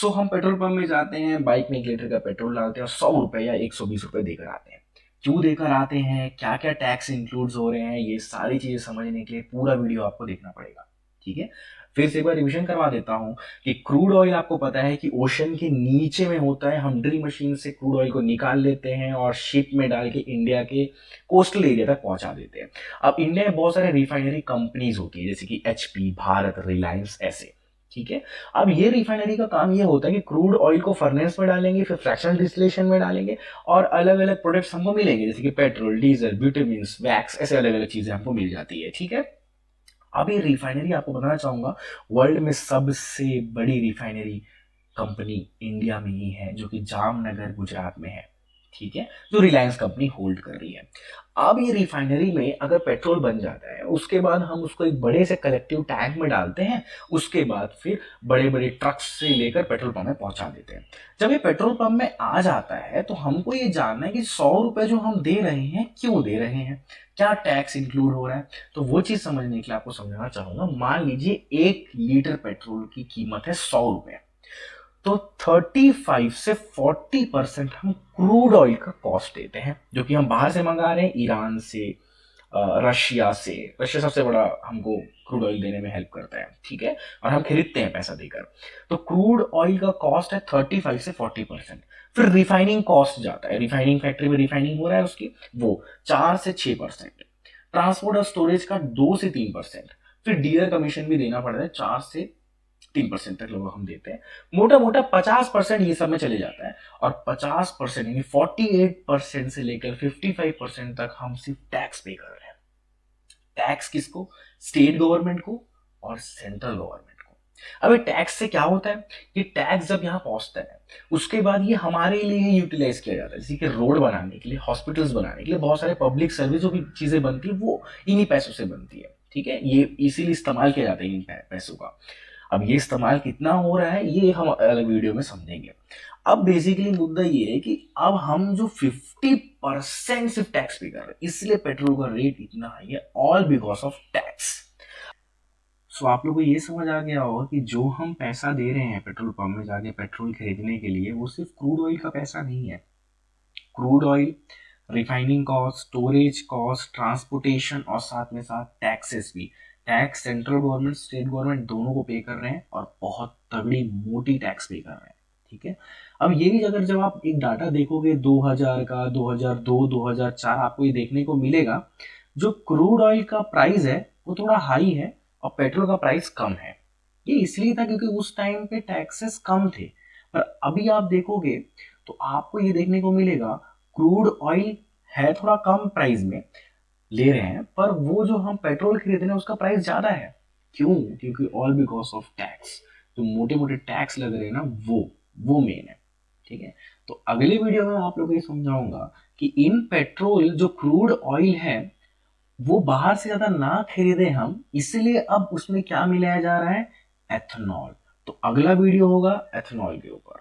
सो हम petrol pump में जाते हैं, बाइक में 1 लीटर का पेट्रोल डालते हैं और 100 रुपये या 120 रुपये देकर आते हैं। क्यों देकर आते हैं, क्या क्या टैक्स इंक्लूड्स हो रहे हैं, ये सारी चीजें समझने के लिए पूरा वीडियो आपको देखना पड़ेगा। ठीक है, फिर से एक बार रिविजन करवा देता हूं कि क्रूड ऑयल आपको पता है कि ओशन के नीचे में होता है। हम ड्रिल मशीन से क्रूड ऑयल को निकाल लेते हैं और शिप में डाल के इंडिया के कोस्टल एरिया तक पहुंचा देते हैं। अब इंडिया में बहुत सारे रिफाइनरी कंपनीज होती है, जैसे कि एचपी, भारत, रिलायंस, ऐसे। ठीक है, अब ये रिफाइनरी का काम ये होता है कि क्रूड ऑयल को फर्नेस में डालेंगे, फिर फ्रैक्शनल डिस्टिलेशन में डालेंगे और अलग अलग प्रोडक्ट्स हमको मिलेंगे, जैसे कि पेट्रोल, डीजल, ब्यूटामिन, वैक्स, ऐसे अलग अलग चीजें हमको मिल जाती है। ठीक है, अब ये रिफाइनरी आपको बताना चाहूंगा, वर्ल्ड में सबसे बड़ी रिफाइनरी कंपनी इंडिया में ही है, जो कि जामनगर गुजरात में है। ठीक है, जो रिलायंस कंपनी होल्ड कर रही है। अब ये रिफाइनरी में अगर पेट्रोल बन जाता है, उसके बाद हम उसको एक बड़े से कलेक्टिव टैंक में डालते हैं, उसके बाद फिर बड़े बड़े ट्रक्स से लेकर पेट्रोल पंप में पहुंचा देते हैं। जब ये पेट्रोल पंप में आ जाता है तो हमको ये जानना है कि 100 रुपए जो हम दे रहे हैं क्यों दे रहे हैं, क्या टैक्स इंक्लूड हो रहा है। तो वो चीज समझने के लिए आपको समझाना चाहूंगा। मान लीजिए 1 लीटर पेट्रोल की कीमत है 100 रुपए, तो 35 से 40% हम क्रूड ऑयल का कॉस्ट देते हैं, जो कि हम बाहर से मंगा रहे हैं, ईरान से, रशिया से। रशिया सबसे बड़ा हमको क्रूड ऑयल देने में हेल्प करता है। ठीक है, और हम खरीदते हैं पैसा देकर। तो क्रूड ऑयल का कॉस्ट है 35 से 40%। फिर रिफाइनिंग कॉस्ट जाता है, रिफाइनिंग फैक्ट्री में रिफाइनिंग हो रहा है उसकी, वो 4 से 6%। ट्रांसपोर्ट और स्टोरेज का 2 से 3%। फिर डीलर कमीशन भी देना पड़ता है, 4 से 3% तक लोग हम देते हैं। मोटा मोटा 50% ये सब में चले जाता है। और 50% यानी 48% से लेकर 55% तक हम सिर्फ टैक्स पे कर रहे हैं। टैक्स किसको? स्टेट गवर्नमेंट को और सेंट्रल गवर्नमेंट को। अब ये टैक्स से क्या होता है, ये टैक्स जब यहाँ पहुंचता है उसके बाद ये हमारे लिए यूटिलाइज किया जाता है, जैसे कि रोड बनाने के लिए, हॉस्पिटल्स बनाने के लिए, बहुत सारे पब्लिक सर्विस जो भी चीजें बनती है वो इन्हीं पैसों से बनती है। ठीक है, ये इसीलिए इस्तेमाल किया जाता है इन पैसों का। अब ये इस्तेमाल कितना हो रहा है ये हम अलग वीडियो में समझेंगे। अब बेसिकली मुद्दा ये है कि अब हम जो 50% सिर्फ टैक्स पे कर रहे हैं, इसलिए पेट्रोल का रेट इतना हाई है, ऑल बिकॉज ऑफ टैक्स। सो आप लोगों को ये समझ आ गया होगा कि जो हम पैसा दे रहे हैं पेट्रोल पंप में जाके पेट्रोल खरीदने के लिए, वो सिर्फ क्रूड ऑयल का पैसा नहीं है। Crude oil, refining cost, storage cost, transportation और साथ में साथ टैक्सेस भी। Tax central government, state government दोनों को पे कर रहे हैं और बहुत तगड़ी मोटी टैक्स पे कर रहे हैं। ठीक है, अब ये भी अगर जब आप एक डाटा देखोगे 2000 का, 2002, 2004, आपको ये देखने को मिलेगा जो क्रूड ऑयल का प्राइस है वो थोड़ा हाई है और पेट्रोल का प्राइस कम है। ये इसलिए था क्योंकि उस टाइम पे टैक्सेस कम थे। पर अभी आप देखोगे तो आपको ये देखने को मिलेगा क्रूड ऑयल है थोड़ा कम प्राइस में ले रहे हैं, पर वो जो हम पेट्रोल खरीद रहे हैं उसका प्राइस ज्यादा है। क्यों? क्योंकि ऑल बिकॉज ऑफ टैक्स। जो मोटे मोटे टैक्स लग रहे हैं ना, वो मेन है। ठीक है, तो अगले वीडियो में आप लोगों को ये समझाऊंगा कि इन पेट्रोल जो क्रूड ऑयल है वो बाहर से ज्यादा ना खरीदे हम, इसलिए अब उसमें क्या मिलाया जा रहा है? एथेनॉल। तो अगला वीडियो होगा एथेनॉल के ऊपर।